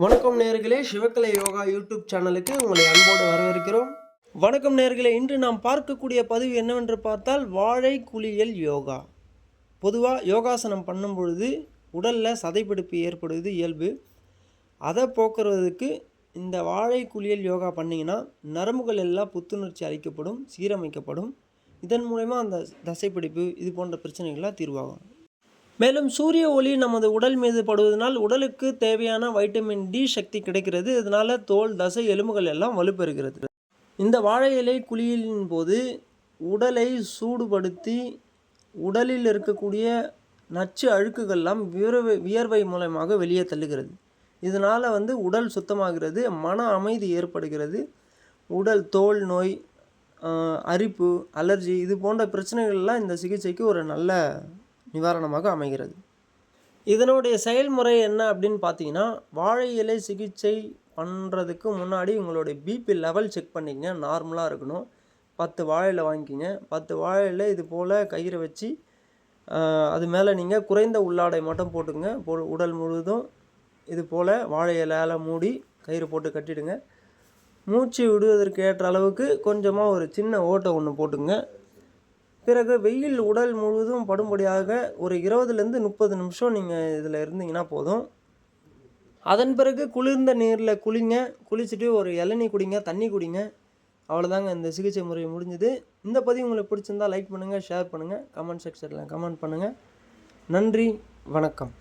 வணக்கம் நேயர்களே, சிவக்கலை யோகா யூடியூப் சேனலுக்கு உங்களை அன்போடு வரவேற்கிறோம். வணக்கம் நேயர்களே, இன்று நாம் பார்க்கக்கூடிய பதிவு என்னவென்று பார்த்தால் வாழை குளியல் யோகா. பொதுவாக யோகாசனம் பண்ணும் பொழுது உடலில் சதைப்பிடிப்பு ஏற்படுவது இயல்பு. அதை போக்குறதுக்கு இந்த வாழை குளியல் யோகா பண்ணிங்கன்னா நரம்புகள் எல்லாம் புத்துணர்ச்சி அளிக்கப்படும், சீரமைக்கப்படும். இதன் மூலயமா அந்த தசைப்பிடிப்பு இது போன்ற பிரச்சனைகள்லாம் தீர்வாகும். மேலும் சூரிய ஒளி நமது உடல் மீது படுவதனால் உடலுக்கு தேவையான வைட்டமின் டி சக்தி கிடைக்கிறது. இதனால் தோல், தசை, எலும்புகள் எல்லாம் வலுப்பெறுகிறது. இந்த வாழை இலை குளியலின் போது உடலை சூடுபடுத்தி உடலில் இருக்கக்கூடிய நச்சு அழுக்குகள்லாம் வியர்வை மூலமாக வெளியே தள்ளுகிறது. இதனால் உடல் சுத்தமாகிறது, மன அமைதி ஏற்படுகிறது. உடல் தோல் நோய், அரிப்பு, அலர்ஜி இது போன்ற பிரச்சனைகள்லாம் இந்த சிகிச்சைக்கு ஒரு நல்ல நிவாரணமாக அமைகிறது. இதனுடைய செயல்முறை என்ன அப்படின்னு பார்த்தீங்கன்னா, வாழை இலை சிகிச்சை பண்ணுறதுக்கு முன்னாடி உங்களுடைய பிபி லெவல் செக் பண்ணிக்கங்க. நார்மலாக இருக்கணும். 10 வாழை இலை வாங்கிக்கிங்க. 10 வாழை இலை இது போல் கயிறை வச்சு அது மேலே நீங்கள் குறைந்த உள்ளாடை மட்டும் போட்டுங்க. உடல் முழுவதும் இது போல் வாழை இலையால் மூடி கயிறு போட்டு கட்டிடுங்க. மூச்சு விடுவதற்கு ஏற்ற அளவுக்கு கொஞ்சமாக ஒரு சின்ன ஓட்டை ஒன்று போட்டுங்க. பிறகு வெயில் உடல் முழுவதும் படும்படியாக ஒரு 20லேருந்து 30 நிமிஷம் நீங்கள் இதில் இருந்தீங்கன்னா போதும். அதன் பிறகு குளிர்ந்த நீரில் குளிச்சுட்டு ஒரு இளநீ குடிங்க, தண்ணி குடிங்க. அவ்வளோதாங்க, இந்த சிகிச்சை முறை முடிஞ்சுது. இந்த பதிவு உங்களுக்கு பிடிச்சிருந்தால் லைக் பண்ணுங்கள், ஷேர் பண்ணுங்கள், கமெண்ட் செக்ஷனில் கமெண்ட் பண்ணுங்கள். நன்றி, வணக்கம்.